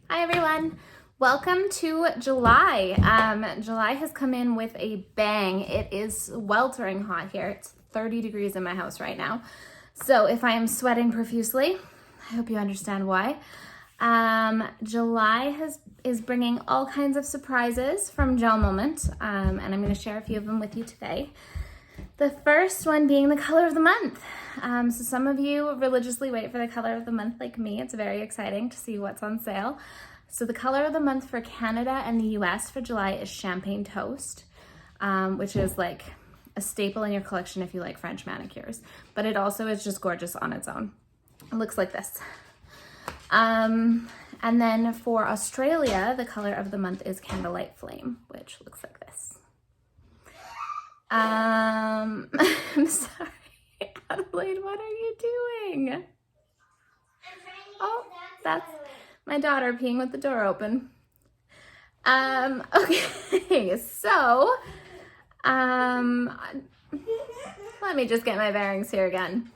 Hi everyone, welcome to July. July has come in with a bang. It is sweltering hot here. It's 30 degrees in my house right now. So if I am sweating profusely, I hope you understand why. July is bringing all kinds of surprises from GelMoment, and I'm going to share a few of them with you today. The first one being the color of the month. So some of you religiously wait for the color of the month like me. It's very exciting to see what's on sale. So the color of the month for Canada and the US for July is Champagne Toast, which is like a staple in your collection if you like French manicures. But it also is just gorgeous on its own. It looks like this. And then for Australia, the color of the month is Candlelight Flame, which looks like this. I'm sorry, Adelaide, what are you doing? Oh, that's my daughter peeing with the door open. Okay, so, let me just get my bearings here again.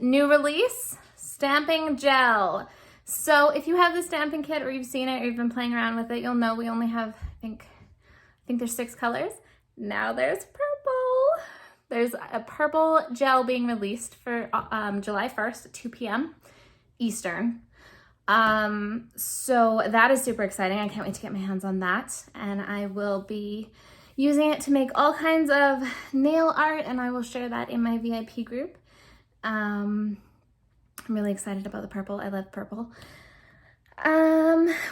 New release, stamping gel. So if you have the stamping kit or you've seen it or you've been playing around with it, you'll know we only have, I think there's 6 colors. Now there's purple. There's a purple gel being released for July 1st at 2 p.m. Eastern. So that is super exciting. I can't wait to get my hands on that. And I will be using it to make all kinds of nail art, and I will share that in my VIP group. I'm really excited about the purple. I love purple.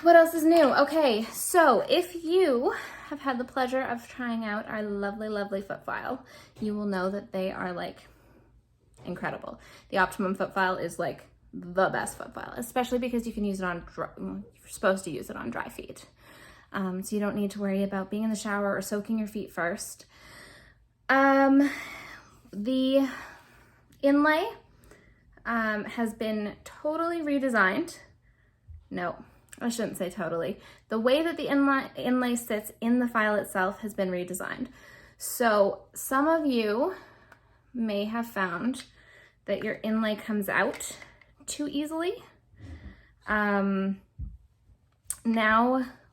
What else is new? Okay, so if you have had the pleasure of trying out our lovely foot file, you will know that they are like incredible. The Optimum foot file is like the best foot file, especially because you can use it on you're supposed to use it on dry feet. So you don't need to worry about being in the shower or soaking your feet first. The inlay has been totally redesigned. No, I shouldn't say totally. The way that the inlay sits in the file itself has been redesigned. So some of you may have found that your inlay comes out too easily. Now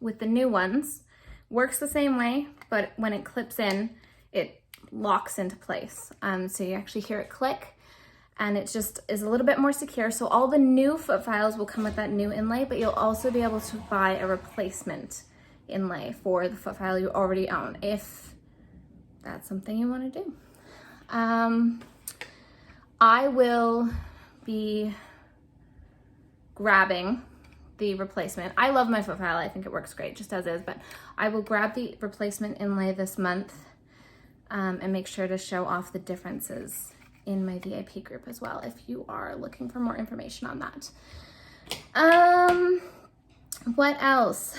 with the new ones, works the same way, but when it clips in, it locks into place. So you actually hear it click, and it just is a little bit more secure. So all the new foot files will come with that new inlay, but you'll also be able to buy a replacement inlay for the foot file you already own, if that's something you want to do. I will be grabbing the replacement. I love my foot file. I think it works great just as is, but I will grab the replacement inlay this month and make sure to show off the differences in my VIP group as well, if you are looking for more information on that. What else?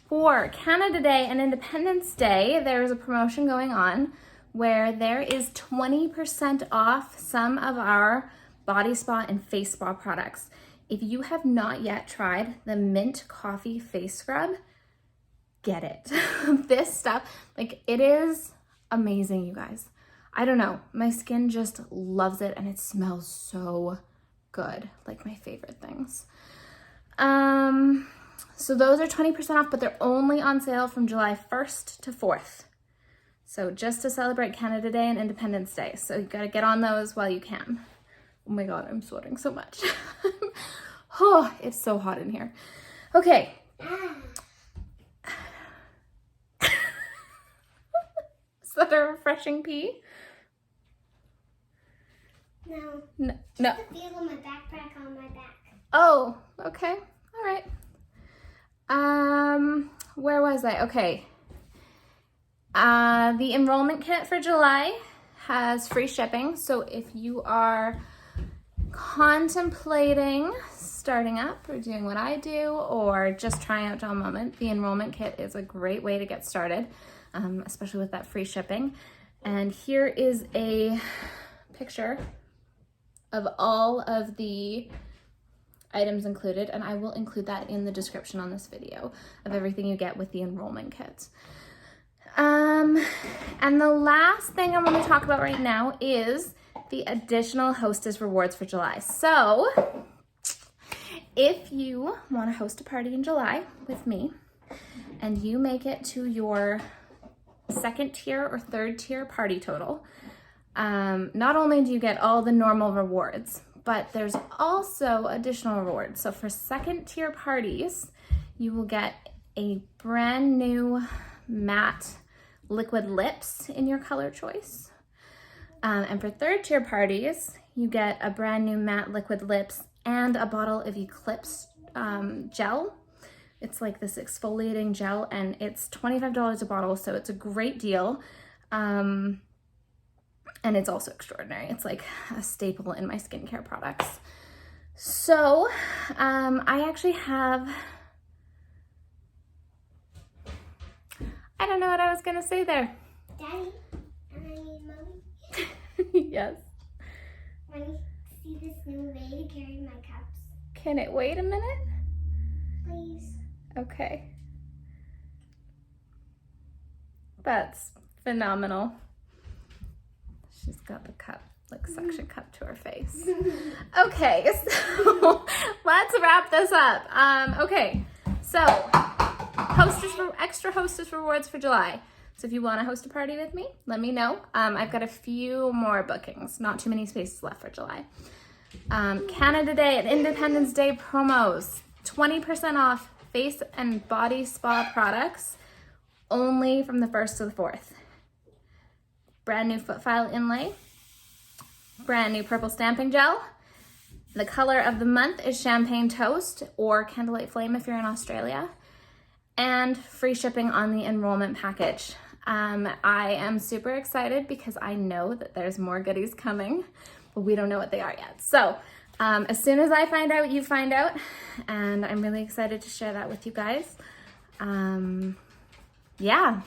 For Canada Day and Independence Day, there is a promotion going on where there is 20% off some of our BodySpa and face spa products. If you have not yet tried the mint coffee face scrub, get it. This stuff, like, it is amazing, you guys. I don't know, my skin just loves it, and it smells so good, like my favorite things. So those are 20% off, but they're only on sale from July 1st to 4th. So just to celebrate Canada Day and Independence Day. So you gotta get on those while you can. Oh my God, I'm sweating so much. Oh, it's so hot in here. Okay. Is that a refreshing pee? No. No. I feel my backpack on my back. Oh, okay. All right. Where was I? Okay. The enrollment kit for July has free shipping. So if you are contemplating starting up or doing what I do, or just trying out GelMoment, the enrollment kit is a great way to get started, especially with that free shipping. And here is a picture of all of the items included, and I will include that in the description on this video of everything you get with the enrollment kit. And the last thing I want to talk about right now is the additional hostess rewards for July. So if you want to host a party in July with me and you make it to your second tier or third tier party total, not only do you get all the normal rewards, but there's also additional rewards. So for second tier parties, you will get a brand new matte liquid lips in your color choice. And for third tier parties, you get a brand new matte liquid lips and a bottle of Eclipse gel. It's like this exfoliating gel, and it's $25 a bottle, so it's a great deal. And it's also extraordinary. It's like a staple in my skincare products. So I actually have, I don't know what I was gonna say there. Daddy, Mommy. Yes. Want to see this new way to carry my cups? Can it wait a minute? Please. Okay. That's phenomenal. She's got the cup, like suction cup to her face. Okay, so let's wrap this up. Okay, so extra hostess rewards for July. So if you want to host a party with me, let me know. I've got a few more bookings, not too many spaces left for July. Canada Day and Independence Day promos, 20% off face and body spa products only from the 1st to the 4th. Brand new foot file inlay, brand new purple stamping gel. The color of the month is Champagne Toast or Candlelight Flame if you're in Australia, and free shipping on the enrollment package. I am super excited because I know that there's more goodies coming, but we don't know what they are yet. So as soon as I find out, you find out, and I'm really excited to share that with you guys. Yeah,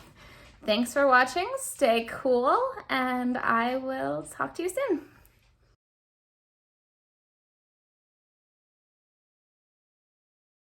thanks for watching. Stay cool, and I will talk to you soon.